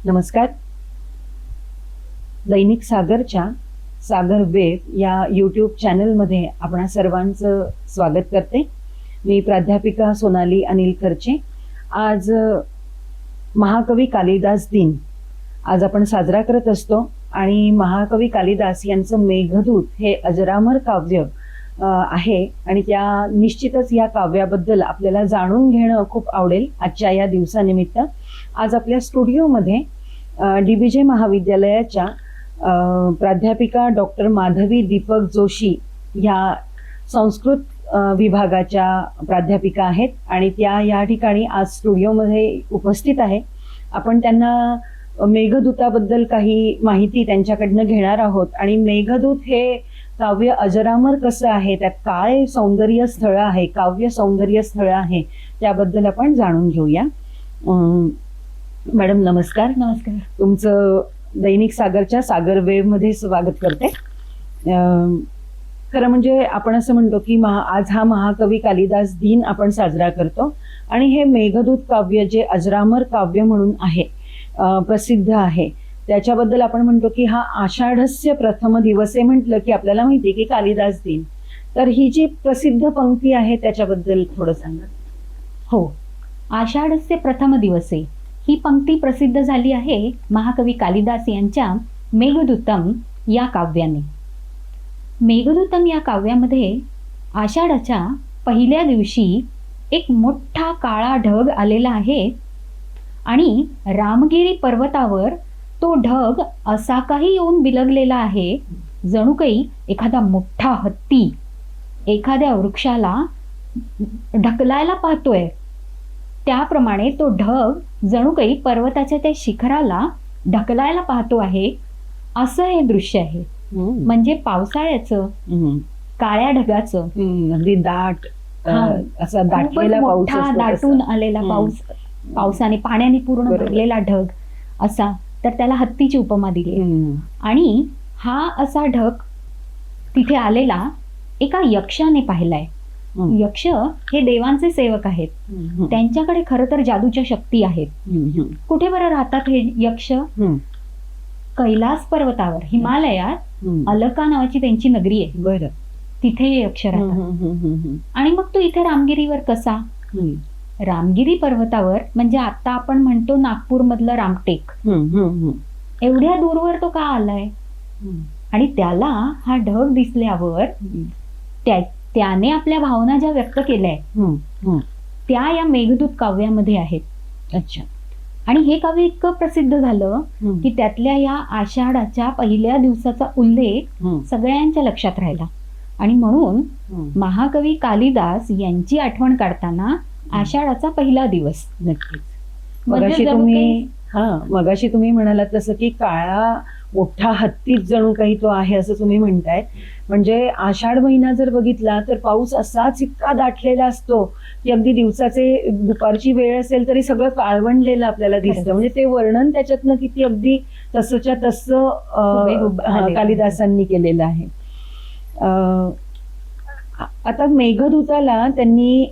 नमस्कार. दैनिक सागरच्या सागर वेब या यूट्यूब चॅनलमध्ये आपणा सर्वांचं स्वागत करते. मी प्राध्यापिका सोनाली अनिल खर्चे. आज महाकवी कालिदास दिन आज आपण साजरा करत असतो आणि महाकवी कालिदास यांचं मेघदूत हे अजरामर काव्य आहे आणि त्या निश्चितच या काव्याबद्दल आपल्याला जाणून घेणं खूप आवडेल. आजच्या या दिवसानिमित्त आज आपल्या स्टुडिओमध्ये DBJ महाविद्यालयाच्या प्राध्यापिका डॉक्टर माधवी दीपक जोशी या संस्कृत विभागाच्या प्राध्यापिका आहेत आणि त्या या ठिकाणी आज स्टुडिओमध्ये उपस्थित आहे. आपण त्यांना मेघदूताबद्दल काही माहिती त्यांच्याकडनं घेणार आहोत आणि मेघदूत हे काव्य अजरामर कसं आहे, त्यात काय सौंदर्य स्थळ आहे, काव्य सौंदर्य स्थळ आहे, त्याबद्दल आपण जाणून घेऊया. मॅडम नमस्कार. नमस्कार. तुमचं दैनिक सागरच्या सागर वेव मध्ये स्वागत करते. खरं म्हणजे आपण असं म्हणतो की आज हा महाकवी कालिदास दिन आपण साजरा करतो आणि हे मेघदूत काव्य जे अजरामर काव्य म्हणून आहे, प्रसिद्ध आहे, त्याच्याबद्दल आपण म्हणतो की हा आषाढस्य प्रथम दिवसे म्हटलं की आपल्याला माहिती की कालिदास दिन. तर ही जी प्रसिद्ध पंक्ती आहे त्याच्याबद्दल थोडं सांगा. हो, आषाढस्य प्रथम दिवसे ही पंक्ती प्रसिद्ध झाली आहे महाकवी कालिदास यांच्या मेघदूतम या काव्याने. मेघदूतम या काव्यामध्ये आषाढाच्या पहिल्या दिवशी एक मोठा काळा ढग आलेला आहे आणि रामगिरी पर्वतावर तो ढग असा काही येऊन बिलगलेला आहे जणू काही एखादा मोठा हत्ती एखाद्या वृक्षाला ढकलायला पाहतोय. त्याप्रमाणे तो ढग जणू काही पर्वताच्या त्या शिखराला ढकलायला पाहतो आहे, असं हे दृश्य आहे. म्हणजे पावसाळ्याचं काळ्या ढगाचं अगदी दाट असा दाटलेला पाऊस, दाटून आलेला पाऊस, पावसाने पाण्याने पूर्ण भरलेला ढग असा, तर त्याला हत्तीची उपमा दिली. आणि हा असा ढग तिथे आलेला एका यक्षाने पाहिलाय. यक्ष हे देवांचे सेवक आहेत, त्यांच्याकडे खरं तर जादूच्या शक्ती आहेत. कुठे बरं राहतात हे यक्ष? कैलास पर्वतावर, हिमालयात अलका नावाची त्यांची नगरी आहे. बरं, तिथे यक्ष राहतात. आणि मग तो इथे रामगिरीवर कसा? रामगिरी पर्वतावर म्हणजे आता आपण म्हणतो नागपूर मधलं रामटेक, एवढ्या दूरवर तो का आलाय? आणि त्याला हा ढग दिसल्यावर त्याने आपल्या भावना ज्या व्यक्त केल्या त्या या मेघदूत काव्यामध्ये आहेत. अच्छा. आणि हे काव्य इतकं प्रसिद्ध झालं की त्यातल्या या आषाढाच्या पहिल्या दिवसाचा उल्लेख सगळ्यांच्या लक्षात राहिला. आणि म्हणून महाकवी कालिदास यांची आठवण काढताना आषाढाचा पहिला दिवस. नक्कीच. मगाशी तुम्ही म्हणालात तसं की काळा मोठा हत्तीच जणू काही तो आहे असं तुम्ही म्हणताय. म्हणजे आषाढ महिना जर बघितला तर पाऊस असाच इतका दाटलेला असतो की अगदी दिवसाचे दुपारची वेळ असेल तरी सगळं काळवंडलेलं आपल्याला दिसतं. म्हणजे ते वर्णन त्याच्यातनं किती अगदी तसंच्या तसं कालिदासांनी केलेलं आहे. आता मेघदूताला त्यांनी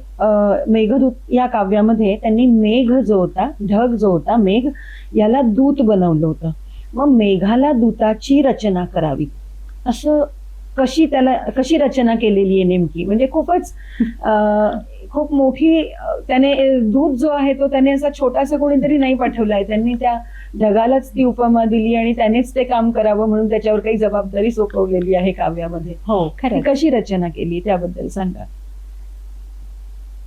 मेघदूत या काव्यामध्ये त्यांनी मेघ जो होता, ढग जो होता, मेघ याला दूत बनवलं होतं. मग मेघाला दूताची रचना करावी असं कशी रचना केलेली आहे नेमकी? म्हणजे खूप मोठी त्याने दूत जो आहे तो त्याने असा छोटासा कोणीतरी नाही पाठवलाय. त्यांनी त्या ढगालाच ती उपमा दिली आणि त्यानेच ते काम करावं म्हणून त्याच्यावर काही जबाबदारी सोपवलेली आहे काव्यामध्ये. हो, खरं. कशी रचना केली त्याबद्दल सांगा.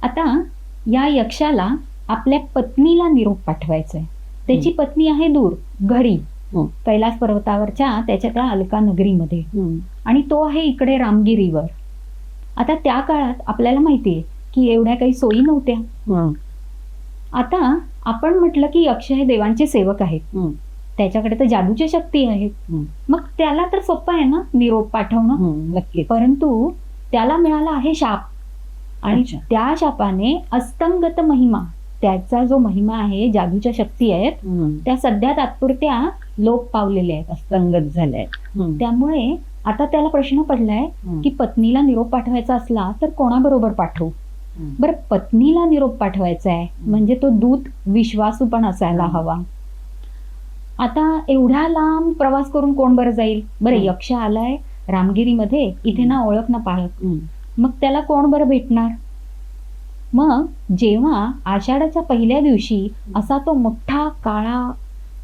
आता या यक्षाला आपल्या पत्नीला निरोप पाठवायचा आहे. त्याची पत्नी आहे दूर घरी कैलास पर्वतावरच्या त्याच्या त्या अलका नगरीमध्ये, आणि तो आहे इकडे रामगिरीवर. आता त्या काळात आपल्याला माहितीये की एवढ्या काही सोयी नव्हत्या. आता आपण म्हटलं की यक्ष हे देवांचे सेवक आहेत, त्याच्याकडे तर जादूच्या शक्ती आहेत. मग त्याला तर सोपं आहे ना निरोप पाठवणं. नक्की. परंतु त्याला मिळाला आहे शाप, आणि त्या शापाने अस्तंगत महिमा, त्याचा जो महिमा आहे, जादूच्या शक्ती आहेत, त्या सध्या तात्पुरत्या लोप पावलेल्या आहेत, अस्तंगत झाल्या. त्यामुळे आता त्याला प्रश्न पडलाय की पत्नीला निरोप पाठवायचा असला तर कोणाबरोबर पाठवू? बरं, पत्नीला निरोप पाठवायचा आहे म्हणजे तो दूत विश्वासू पण असायला हवा. आता एवढ्या लांब प्रवास करून कोण बरं जाईल बरं. हं. यक्ष आलाय रामगिरीमध्ये, इथे ना ओळख ना पाळख, मग त्याला कोण बरं भेटणार. मग जेव्हा आषाढाच्या पहिल्या दिवशी असा तो मोठा काळा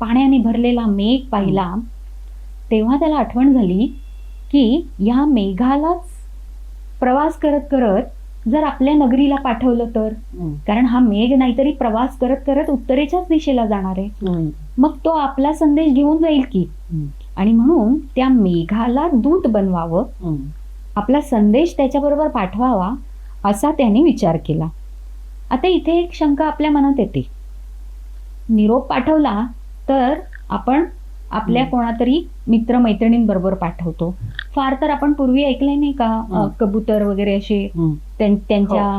पाण्याने भरलेला मेघ पाहिला, तेव्हा त्याला आठवण झाली की या मेघालाच प्रवास करत करत जर आपल्या नगरीला पाठवलं तर, कारण हा मेघ नाहीतरी प्रवास करत करत उत्तरेच्याच दिशेला जाणार आहे, मग तो आपला संदेश घेऊन जाईल की. आणि म्हणून त्या मेघाला दूत बनवावं, आपला संदेश त्याच्याबरोबर पाठवावा, असा त्याने विचार केला. आता इथे एक शंका आपल्या मनात येते, निरोप पाठवला तर आपण आपल्या कोणातरी मित्रमैत्रिणींबरोबर पाठवतो. फार तर आपण पूर्वी ऐकलंय नाही का, कबूतर वगैरे असे त्यांच्या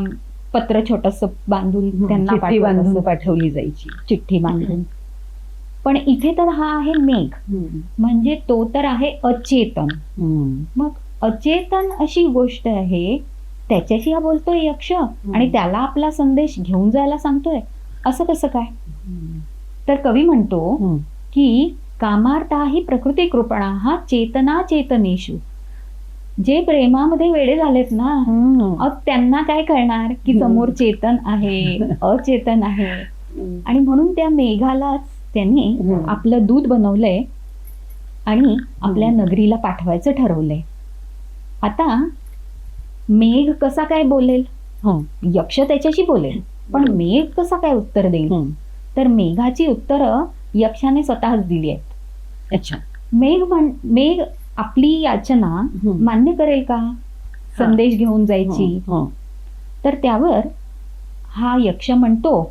पत्र छोटस बांधून त्यांना चिठ्ठी पाठवत बांधून असत. पाठवली जायची. चिठ्ठी बांधून. पण इथे तर हा आहे मेघ, म्हणजे तो तर आहे अचेतन. मग अचेतन अशी गोष्ट आहे, त्याच्याशी हा बोलतोय यक्ष आणि त्याला आपला संदेश घेऊन जायला सांगतोय, असं कसं काय. तर कवी म्हणतो की कामार्था ही प्रकृती कृपणा हा चेतना चेतनेषु. जे प्रेमामध्ये वेडे झालेत ना, अब त्यांना काय कळणार की समोर चेतन आहे अचेतन आहे. आणि म्हणून त्या मेघालाच त्याने आपलं दूत बनवलंय आणि आपल्या नगरीला पाठवायचं ठरवलंय. आता मेघ कसा काय बोलेल, यक्ष त्याच्याशी बोलेल, पण मेघ कसा काय उत्तर देईल. तर मेघाची उत्तरं यक्षाने स्वतःच दिली आहेत. अच्छा. मेघ आपली याचना मान्य करेल का संदेश घेऊन जायची. तर त्यावर हा यक्ष म्हणतो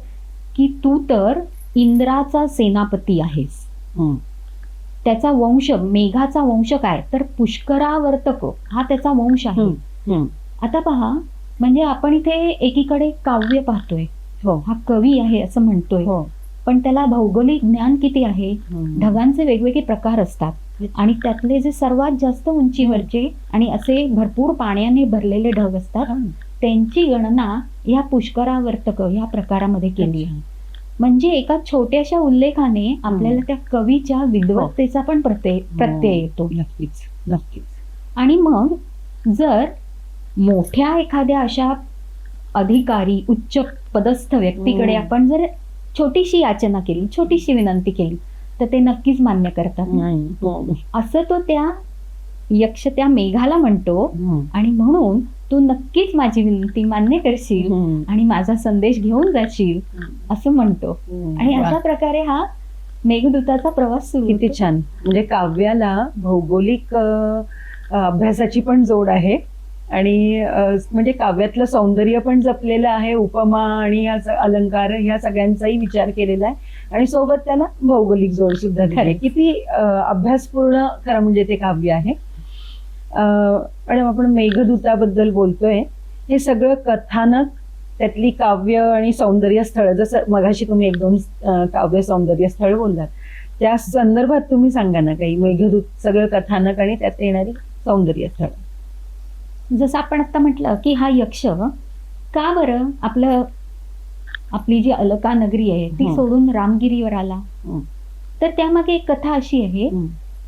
की तू तर इंद्राचा सेनापती आहेस. त्याचा वंश, मेघाचा वंश काय तर पुष्करावर्तक हा त्याचा वंश आहे. आता पहा, म्हणजे आपण इथे एकीकडे काव्य पाहतोय, हा कवी आहे असं म्हणतोय, पण त्याला भौगोलिक ज्ञान किती आहे. ढगांचे वेगवेगळे प्रकार असतात आणि त्यातले जे सर्वात जास्त उंचीवरचे आणि असे भरपूर पाण्याने भरलेले ढग असतात, त्यांची गणना या पुष्करावर्तक या प्रकारामध्ये केली आहे. म्हणजे एका छोट्याशा उल्लेखाने आपल्याला त्या कवीच्या विद्वत्तेचा पण प्रत्यय येतो. नक्कीच नक्कीच. आणि मग जर मोठ्या एखाद्या अशा अधिकारी उच्च पदस्थ व्यक्तीकडे आपण जर छोटीशी याचना केली, छोटीशी विनंती केली, तर ते नक्कीच मान्य करतात. असं तो त्या यक्ष त्या मेघाला म्हणतो. आणि म्हणून तू नक्कीच माझी विनंती मान्य करशील आणि माझा संदेश घेऊन जाशील असं म्हणतो. आणि अशा प्रकारे हा मेघदूताचा प्रवास सुरू. किती छान. म्हणजे काव्याला भौगोलिक अभ्यासाची पण जोड आहे आणि म्हणजे काव्यातलं सौंदर्य पण जपलेलं आहे, उपमा आणि अलंकार ह्या सगळ्यांचाही विचार केलेला आहे आणि सोबत त्याला भौगोलिक जोड सुद्धा दिली आहे. किती अभ्यासपूर्ण खरं म्हणजे ते काव्य आहे. आणि आपण मेघदूताबद्दल बोलतोय, हे सगळं कथानक, त्यातली काव्य आणि सौंदर्य स्थळ, जसं मगाशी तुम्ही एक दोन काव्य सौंदर्य स्थळ बोललात, त्या संदर्भात तुम्ही सांगा ना काही. मेघदूत सगळं कथानक आणि त्यात येणारी सौंदर्य स्थळ. जसं आपण आता म्हटलं की हा यक्ष का बरं आपली जी अलका नगरी आहे ती सोडून रामगिरीवर आला. तर त्यामागे एक कथा अशी आहे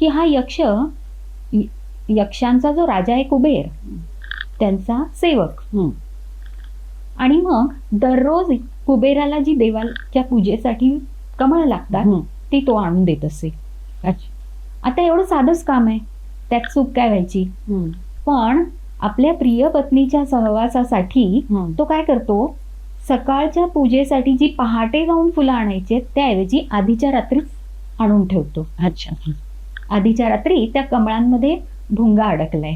की हा यक्षांचा जो राजा आहे कुबेर, त्यांचा सेवक. आणि मग दररोज कुबेराला जी देवाच्या पूजेसाठी कमळ लागतात ती तो आणून देत असे. आता एवढं साधंच काम आहे, त्यात चूक काय व्हायची. पण आपल्या प्रिय पत्नीच्या सहवासासाठी तो काय करतो, सकाळच्या पूजेसाठी जी पहाटे जाऊन फुलं आणायचे त्याऐवजी आधीच्या रात्रीच आणून ठेवतो. अच्छा. आधीच्या रात्री त्या कमळांमध्ये भुंगा अडकलाय.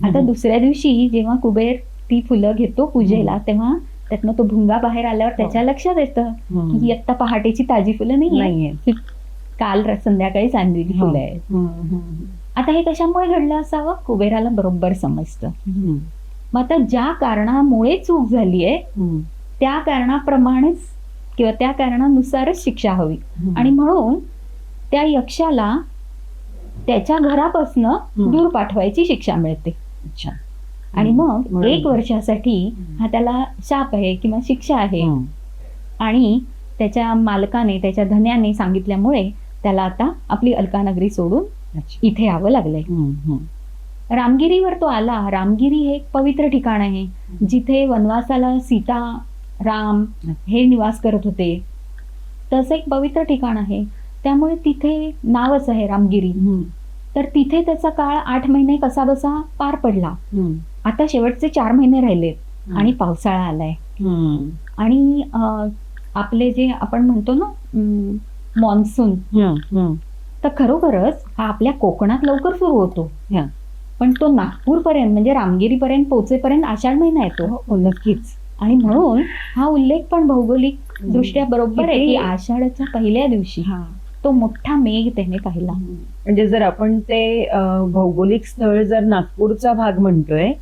आता दुसऱ्या दिवशी जेव्हा कुबेर ती फुलं घेतो पूजेला, तेव्हा त्यातनं तो भुंगा बाहेर आल्यावर त्याच्या लक्षात येतं की आता पहाटेची ताजी फुलं नाहीये, काल संध्याकाळी आणलेली फुलं आहेत. आता हे कशामुळे घडलं असावं, कुबेराला बरोबर समजतं. मग आता ज्या कारणामुळे चूक झालीये त्या कारणाप्रमाणेच किंवा त्या कारणानुसारच शिक्षा हवी. आणि म्हणून त्या यक्षाला त्याच्या घरापासनं दूर पाठवायची शिक्षा मिळते. आणि मग 1 वर्षासाठी हा त्याला शाप आहे किंवा शिक्षा आहे. आणि त्याच्या मालकाने, त्याच्या धन्याने सांगितल्यामुळे त्याला आता आपली अलकानगरी सोडून अच्छा. इथे यावं लागलंय. रामगिरीवर तो आला. रामगिरी हे एक पवित्र ठिकाण आहे, जिथे वनवासाला सीता, राम हे निवास करत होते. तसं एक पवित्र ठिकाण आहे, त्यामुळे तिथे नावच आहे रामगिरी. तर तिथे त्याचा काळ 8 महिने कसाबसा पार पडला. आता शेवटचे 4 महिने राहिलेत आणि पावसाळा आलाय. आणि आपले जे आपण म्हणतो ना मॉन्सून, तर खरोखरच हा आपल्या कोकणात लवकर सुरू होतो, पण तो नागपूरपर्यंत म्हणजे रामगिरीपर्यंत पोहोचेपर्यंत आषाढ महिना येतो. नक्कीच. आणि म्हणून हा उल्लेख पण भौगोलिक दृष्ट्या बरोबर आहे की आषाढाच्या पहिल्या दिवशी तो मोठा मेघ त्याने पाहिला. म्हणजे जर आपण ते भौगोलिक स्थळ जर नागपूरचा भाग म्हणतोय,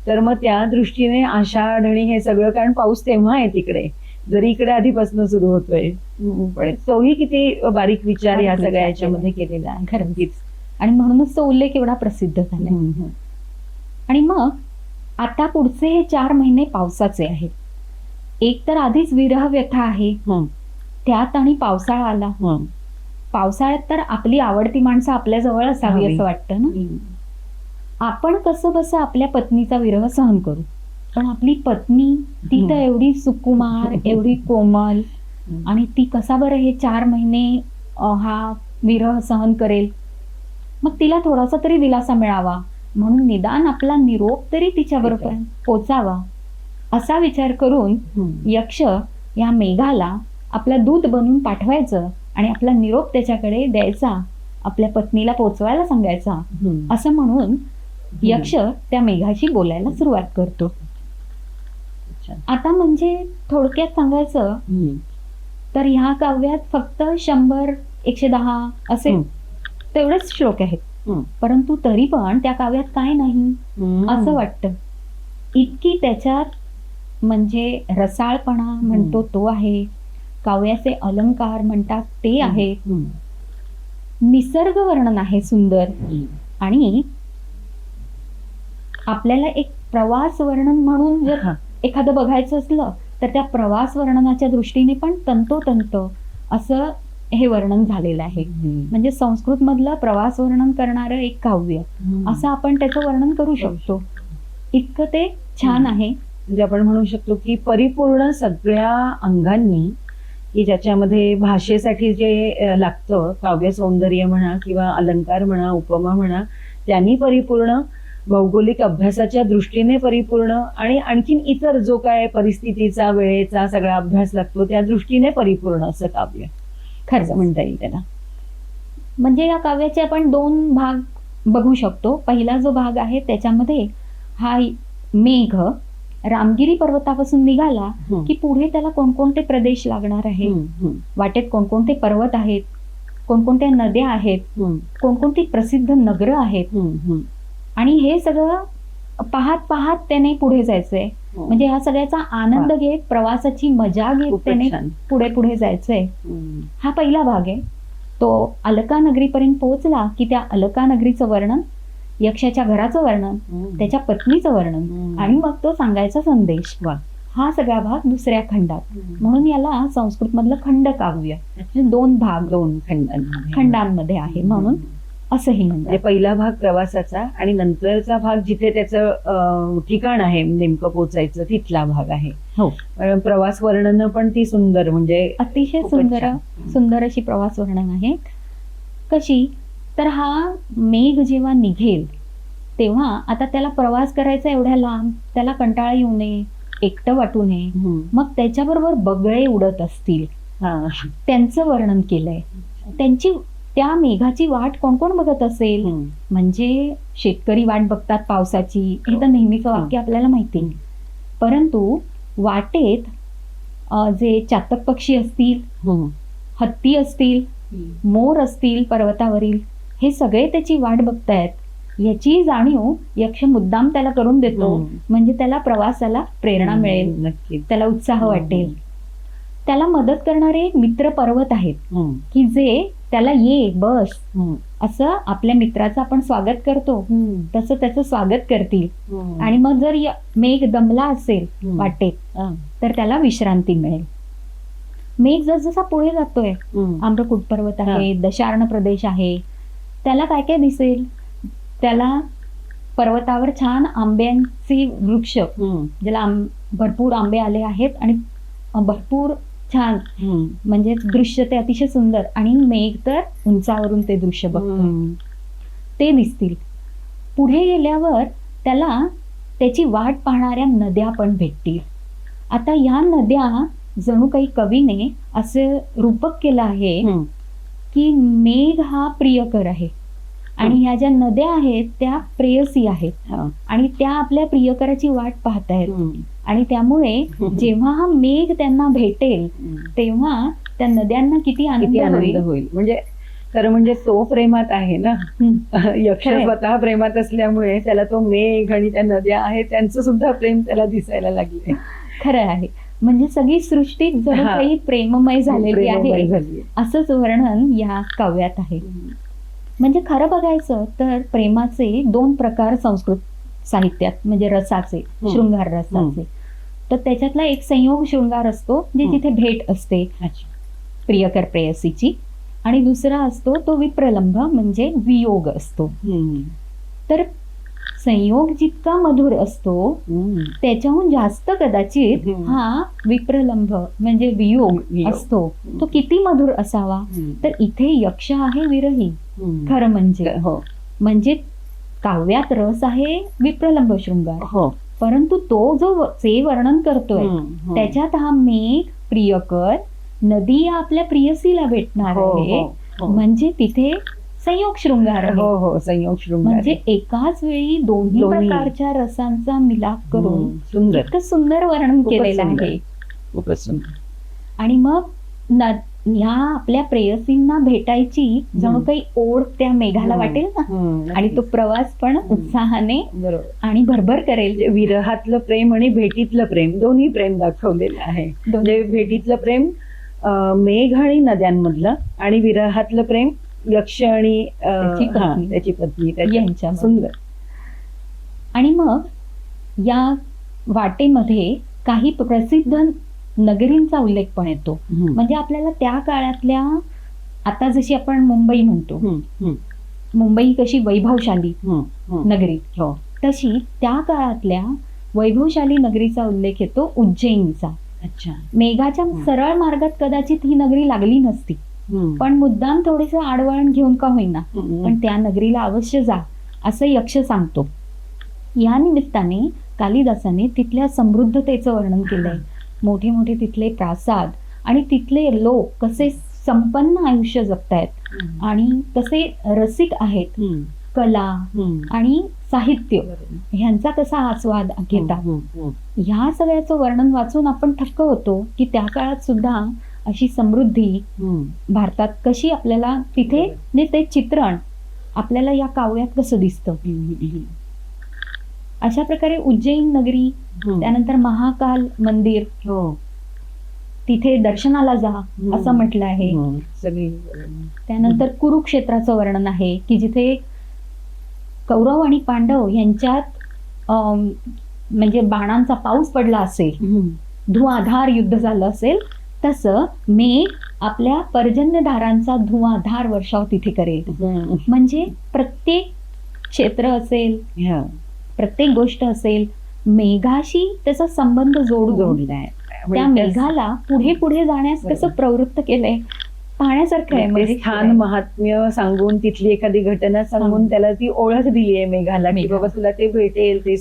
तर मग त्या दृष्टीने आषाढ आणि हे सगळं, कारण पाऊस तेव्हा आहे तिकडे, जरी इकडे आधीपासून सुरू होतोय, पण तोही किती बारीक विचार या सगळ्या याच्यामध्ये केलेला आहे. खरंच. आणि म्हणूनच तो उल्लेख एवढा प्रसिद्ध झाला. आणि मग आता पुढचे हे 4 महिने पावसाचे आहेत. एक तर आधीच विरह व्यथा आहे, त्यात आणि पावसाळा आला. पावसाळ्यात तर आपली आवडती माणसं आपल्या जवळ असावी असं वाटतं ना. आपण कसं बसं आपल्या पत्नीचा विरह सहन करू, पण आपली पत्नी ती तर एवढी सुकुमार, एवढी कोमल, आणि ती कसा बरं हे 4 महिने हा विरह सहन करेल. मग तिला थोडासा तरी दिलासा मिळावा म्हणून निदान आपला निरोप तरी तिच्याबरोबर पोचावा असा विचार करून यक्ष या मेघाला आपला दूत बनवून पाठवायचं आणि आपला निरोप त्याच्याकडे द्यायचा, आपल्या पत्नीला पोचवायला सांगायचा, असं म्हणून यक्ष त्या मेघाशी बोलायला सुरुवात करतो. आता म्हणजे थोडक्यात सांगायचं तर ह्या काव्यात फक्त 100, 110 असे तेवढेच श्लोक आहेत, परंतु तरी पण त्या काव्यात काय नाही असं वाटतं. इतकी त्याच्यात म्हणजे रसाळपणा म्हणतो तो आहे, काव्याचे अलंकार म्हणतात ते आहे, निसर्ग वर्णन आहे सुंदर. आणि आपल्याला एक प्रवास वर्णन म्हणून जर एखादं बघायचं असलं तर त्या प्रवास वर्णनाच्या दृष्टीने पण तंतोतंत असं हे वर्णन झालेलं आहे. म्हणजे संस्कृत मधलं प्रवास वर्णन करणारं एक काव्य असं आपण त्याचं वर्णन करू शकतो. इतकं ते छान आहे. म्हणजे आपण म्हणू शकतो की परिपूर्ण सगळ्या अंगांनी, की ज्याच्यामध्ये भाषेसाठी जे लागतं, काव्य सौंदर्य म्हणा किंवा अलंकार म्हणा, उपमा म्हणा, त्यांनी परिपूर्ण, भौगोलिक अभ्यासाच्या दृष्टीने परिपूर्ण, आणि आणखीन इतर जो काय परिस्थितीचा, वेळेचा सगळा अभ्यास लागतो त्या दृष्टीने परिपूर्ण असं काव्य खरंच म्हणता येईल त्याला. म्हणजे या काव्याचे आपण 2 भाग बघू शकतो. पहिला जो भाग आहे त्याच्यामध्ये हा मेघ रामगिरी पर्वतापासून निघाला की पुढे त्याला कोणकोणते प्रदेश लागणार आहे, वाटेत कोणकोणते पर्वत आहेत, कोणकोणत्या नद्या आहेत, कोणकोणती प्रसिद्ध नगरं आहेत, आणि हे सगळं पाहत पाहत त्याने पुढे जायचंय. म्हणजे ह्या सगळ्याचा आनंद घेत, प्रवासाची मजा घेत त्याने पुढे पुढे जायचंय. हा पहिला भाग आहे. तो अलका नगरीपर्यंत पोहोचला की त्या अलका नगरीचं वर्णन, यक्षाच्या घराचं वर्णन, त्याच्या पत्नीचं वर्णन, आणि मग तो सांगायचा संदेश. हा सगळा भाग दुसऱ्या खंडात. म्हणून याला संस्कृत मधलं खंड काव्य, 2 भाग 2 खंडांमध्ये आहे म्हणून असंही म्हणतात. पहिला भाग प्रवासाचा आणि नंतरचा भाग जिथे त्याचं ठिकाण आहे नेमकं पोचायचं तिथला भाग आहे. हो, प्रवास वर्णन पण ती सुंदर, म्हणजे अतिशय सुंदर अशी प्रवास वर्णन आहे. कशी तर हा मेघ जेव्हा निघेल तेव्हा आता त्याला प्रवास करायचा एवढ्या लांब, त्याला कंटाळा येऊ नये, एकटं वाटू नये. मग त्याच्याबरोबर बगळे उडत असतील, त्यांचं वर्णन केलंय. त्या मेघाची वाट कोण कोण बघत असेल, म्हणजे शेतकरी वाट बघतात पावसाची, हे तर नेहमीचं वाक्य आपल्याला माहिती. परंतु वाटेत जे चातक पक्षी असतील, हत्ती असतील, मोर असतील पर्वतावरील, हे सगळे त्याची वाट बघतायत. याची जाणीव यक्ष मुद्दाम त्याला करून देतो, म्हणजे त्याला प्रवासाला प्रेरणा मिळेल, त्याला उत्साह वाटेल. त्याला मदत करणारे एक मित्र पर्वत आहेत की जे त्याला ये बस असं आपल्या मित्राचं आपण स्वागत करतो तसं त्याचं स्वागत करतील. आणि मग जर मेघ दमला असेल वाटेत तर त्याला विश्रांती मिळेल. मेघ जसजसा पुढे जातोय, आम्रकूट पर्वत आहे, दशार्ण प्रदेश आहे, त्याला काय काय दिसेल? त्याला पर्वतावर छान आंब्यांचे वृक्ष, ज्याला भरपूर आंबे आले आहेत आणि भरपूर छान म्हणजे दृश्य ते अतिशय सुंदर, आणि मेघ तर उंचावरून ते दृश्य बघतो ते दिसतील. पुढे गेल्यावर त्याला त्याची वाट पाहणाऱ्या नद्या पण भेटतील. आता या नद्या जणू काही कवीने असे रूपक केलं आहे की मेघ हा प्रियकर आहे आणि ह्या ज्या नद्या आहेत त्या प्रेयसी आहेत आणि त्या आपल्या प्रियकराची वाट पाहतायत. आणि त्यामुळे जेव्हा हा मेघ त्यांना भेटेल तेव्हा त्या नद्यांना किती आनंद होईल. म्हणजे खरं म्हणजे तो प्रेमात आहे ना, यक्ष स्वतः प्रेमात असल्यामुळे त्याला तो मेघ आणि त्या नद्या आहेत त्यांचं सुद्धा प्रेम त्याला दिसायला लागले. खरं आहे. म्हणजे सगळी सृष्टी जणू काही प्रेममय झालेली आहे असंच वर्णन या काव्यात आहे. म्हणजे खरं बघायचं तर प्रेमाचे 2 प्रकार संस्कृत साहित्यात, म्हणजे रसाचे, शृंगार रसाचे. तर त्याच्यातला एक संयोग शृंगार असतो जे जिथे भेट असते प्रियकर प्रेयसीची, आणि दुसरा असतो तो विप्रलंभ म्हणजे वियोग असतो. तर संयोग जितका मधुर असतो त्याच्याहून जास्त कदाचित हा विप्रलंभ म्हणजे वियोग असतो तो किती मधुर असावा. तर इथे यक्ष आहे विरही खरं म्हणजे काव्यात रस आहे विप्रलंभ शृंगार, परंतु तो जो चे वर्णन करतोय त्याच्यात हा मेघ प्रियकर, नदी आपल्या प्रियसीला भेटणार आहे, म्हणजे तिथे संयोग शृंगार आहे. संयोग शृंगार म्हणजे एकाच वेळी दोन्ही प्रकारच्या रसांचा मिलाप करून इतकं सुंदर वर्णन केलेलं आहे. खूपच सुंदर. आणि मग ह्या आपल्या प्रेयसींना भेटायची जणू काही ओढ त्या मेघाला वाटेल ना, आणि तो प्रवास पण उत्साहाने आणि भरभर करेल. विरहातलं प्रेम आणि भेटीतलं प्रेम दोन्ही प्रेम दाखवलेलं आहे. म्हणजे भेटीतलं प्रेम मेघ आणि नद्यांमधलं, आणि विरहातलं प्रेम यक्ष आणि त्याची पत्नी यांच्या. सुंदर. आणि मग या वाटेमध्ये काही प्रसिद्ध नगरींचा उल्लेख पण येतो. म्हणजे आपल्याला त्या काळातल्या, आता जशी आपण मुंबई म्हणतो, मुंबई कशी वैभवशाली नगरी, तशी त्या काळातल्या वैभवशाली नगरीचा उल्लेख येतो उज्जैनचा. मेघाच्या सरळ मार्गात कदाचित ही नगरी लागली नसती, पण मुद्दाम थोडेस आडवळण घेऊन का होईना पण त्या नगरीला अवश्य जा असं यक्ष सांगतो. या निमित्ताने कालिदासाने तिथल्या समृद्धतेचं वर्णन केलंय. मोठे मोठे तिथले प्रासाद आणि तिथले लोक कसे संपन्न आयुष्य जगतायत आणि कसे रसिक आहेत, कला आणि साहित्य ह्यांचा कसा आस्वाद घेतात. ह्या सगळ्याचं वर्णन वाचून आपण थक्क होतो की त्या काळात सुद्धा अशी समृद्धी भारतात कशी आपल्याला तिथे ते चित्रण आपल्याला या काव्यात कसं दिसतं. अशा प्रकारे उज्जैन नगरी, त्यानंतर महाकाल मंदिर, तिथे दर्शनाला जा असं म्हटलं आहे. त्यानंतर कुरुक्षेत्राचं वर्णन आहे की जिथे कौरव आणि पांडव यांच्यात म्हणजे बाणांचा पाऊस पडला असेल, धुआधार युद्ध झालं असेल, तसं मेघ आपल्या पर्जन्यधारांचा धुआधार वर्षाव तिथे करेल. म्हणजे प्रत्येक क्षेत्र असेल, प्रत्येक गोष्ट असेल, मेघाशी त्याचा संबंध जोडलाय. त्या मेघाला पुढे पुढे जाण्यास कसं प्रवृत्त केलंय पाहण्यासारखं आहे. म्हणजे स्थान महात्म्य सांगून, तिथली एखादी घटना सांगून त्याला ती ओळख दिली आहे मेघाला की बाबा तुला ते भेटेल, ते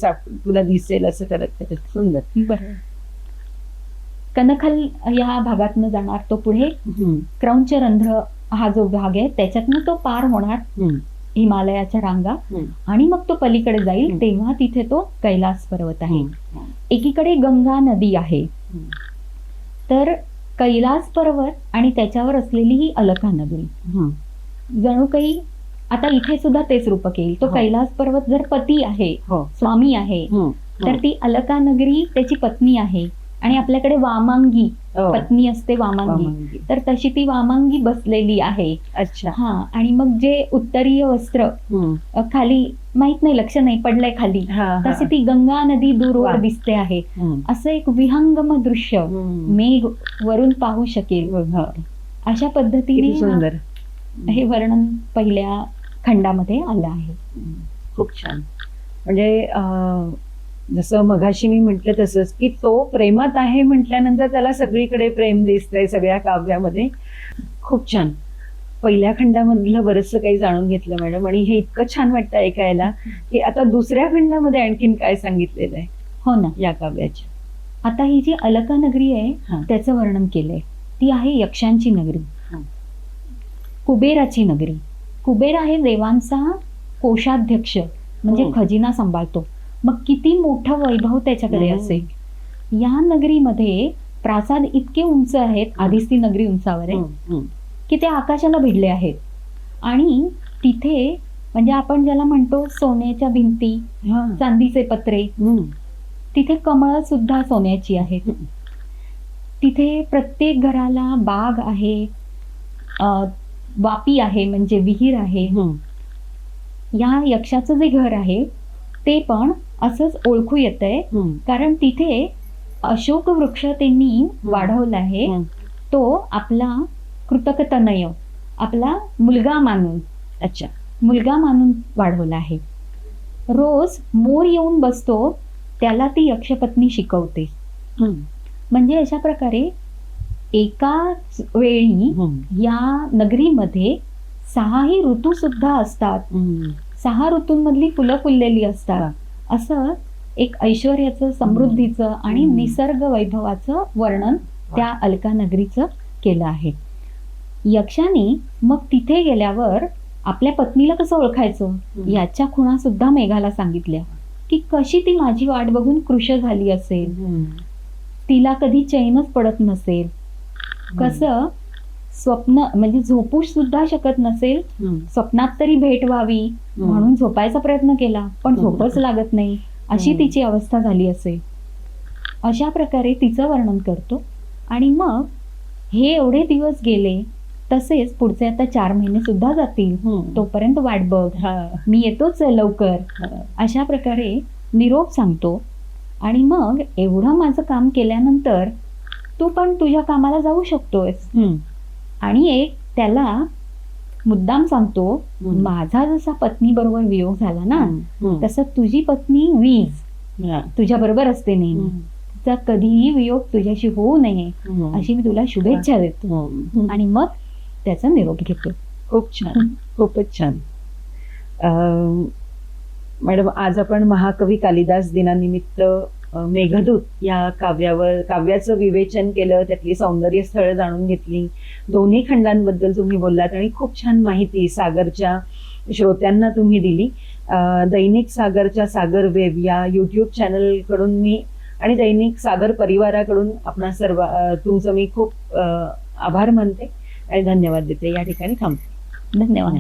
तुला दिसेल असं करत. त्याच्यात सुंदर. बरं. कनखल या भागातनं जाणार तो पुढे क्रौंच रंध्र हा जो भाग आहे त्याच्यातनं तो पार होणार हिमालयाच्या रांगा, आणि मग तो पलीकडे जाईल तेव्हा तिथे तो कैलास पर्वत आहे. एकीकडे गंगा नदी आहे, तर कैलास पर्वत आणि त्याच्यावर असलेली ही अलका नगरी जणू काही आता इथे सुद्धा तेच रूपक येईल. तो कैलास पर्वत जर पती आहे, स्वामी आहे, तर ती अलका नगरी त्याची पत्नी आहे. आणि आपल्याकडे वामांगी हो. पत्नी असते वामांगी, वामांगी. तर तशी ती वामांगी बसलेली आहे. अच्छा. हा, आणि मग जे उत्तरीय वस्त्र खाली माहित नाही, लक्ष नाही पडलंय खाली, हा, हा. तसे ती गंगा नदी दूरवर वा. दिसते आहे. हम्म. असं एक विहंगम दृश्य मेघ वरून पाहू शकेल हा. अशा पद्धतीने किती सुंदर. हे वर्णन पहिल्या खंडामध्ये आलं आहे. खूप छान. म्हणजे जसं मगाशी मी म्हटलं तसंच की तो प्रेमात आहे म्हटल्यानंतर त्याला सगळीकडे प्रेम दिसतंय सगळ्या काव्यामध्ये. खूप छान. पहिल्या खंडामधलं बरंचसं काही जाणून घेतलं मॅडम, आणि हे इतकं छान वाटतं ऐकायला की आता दुसऱ्या खंडामध्ये आणखीन काय सांगितलेलं आहे हो ना. या काव्याच्या. आता ही जी अलका नगरी हा. आहे त्याचं वर्णन केलंय. ती आहे यक्षांची नगरी, हा. कुबेराची नगरी. कुबेर आहे देवांचा कोषाध्यक्ष, म्हणजे हो. खजिना सांभाळतो. मग किती मोठं वैभव त्याच्याकडे हम्म. असेल. या नगरीमध्ये प्रासाद इतके उंच आहेत, आधीच ती नगरी उंचावर आहे, की ते आकाशाला भिडले आहेत. आणि तिथे म्हणजे आपण ज्याला म्हणतो सोन्याच्या भिंती, हा. चांदीचे पत्रे, तिथे कमळ सुद्धा सोन्याची आहेत. तिथे प्रत्येक घराला बाग आहे, वापी आहे म्हणजे विहीर आहे. या यक्षाचं जे घर आहे ते पण असंच ओळखू येतंय, कारण तिथे अशोक वृक्ष त्यांनी वाढवला आहे. तो आपला कृतकतनय, आपला मुलगा मानून, अच्छा, मुलगा मानून वाढवला आहे. रोज मोर येऊन बसतो, त्याला ती यक्षपत्नी शिकवते. म्हणजे अशा प्रकारे एकाच वेळी या नगरीमध्ये 6ही ऋतू सुद्धा असतात. 6 ऋतूंमधली फुलं फुललेली असतात. असं एक ऐश्वर्याचं, समृद्धीचं आणि निसर्ग वैभवाचं वर्णन त्या अलका नगरीचं केलं आहे. यक्षाने मग तिथे गेल्यावर आपल्या पत्नीला कसं ओळखायचं याच्या खुणा सुद्धा मेघाला सांगितल्या, की कशी ती माझी वाट बघून कृश झाली असेल, तिला कधी चैनच पडत नसेल, कसं स्वप्न म्हणजे झोपू सुद्धा शकत नसेल, स्वप्नात तरी भेट व्हावी म्हणून झोपायचा प्रयत्न केला पण झोपच लागत नाही, अशी तिची अवस्था झाली असेल. अशा प्रकारे तिचं वर्णन करतो. आणि मग हे एवढे दिवस गेले, तसेच पुढचे आता 4 महिने सुद्धा जातील, तोपर्यंत वाट बघ, मी येतोच लवकर, अशा प्रकारे निरोप सांगतो. आणि मग एवढं माझं काम केल्यानंतर तू पण तुझ्या कामाला जाऊ शकतोस. आणि एक त्याला मुद्दाम सांगतो, माझा जसा पत्नी बरोबर वियोग झाला ना, तसं तुझी पत्नी वीज तुझ्या बरोबर असते नेहमी, तिचा कधीही वियोग तुझ्याशी होऊ नये अशी मी तुला शुभेच्छा देतो. आणि मग त्याचा निरोप घेतो. खूप छान, खूपच छान. मॅडम, आज आपण महाकवी कालिदास दिनानिमित्त मेघदूत या काव्याचं विवेचन केलं, त्यातली सौंदर्य स्थळं जाणून घेतली, दोन्ही खंडांबद्दल तुम्ही बोललात आणि खूप छान माहिती सागरच्या श्रोत्यांना तुम्ही दिली. दैनिक सागरच्या सागर वेब या युट्यूब चॅनल कडून मी आणि दैनिक सागर परिवाराकडून आपणा सर्व तुमचं मी खूप आभार मानते आणि धन्यवाद देते. या ठिकाणी थांबते. धन्यवाद.